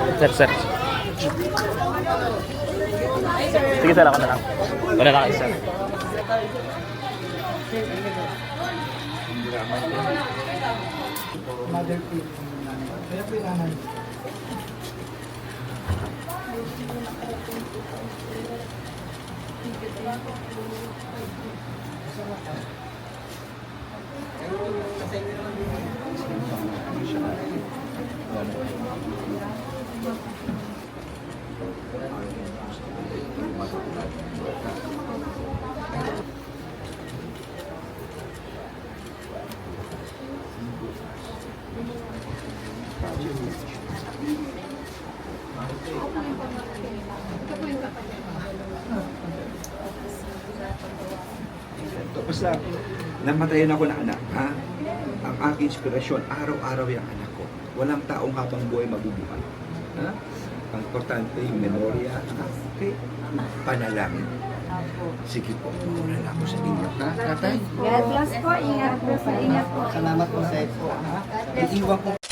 Sir, sir. Sige sir, ako na lang. Ako na lang kayo, sir. Mother Pete. Kaya po yung nanay. Basta namatayan ako ng anak, ha? Ang aking inspirasyon, araw-araw yung anak ko. Walang taong habang buhay mabubuhay. Ha? Ang importante yung memorya, ha? Okay? Panalangin. Sige po, mauna na ako sa inyo, ha? Tatay? God bless po. Ingat po. Ingat po. Salamat po sa ito. Iiwan ko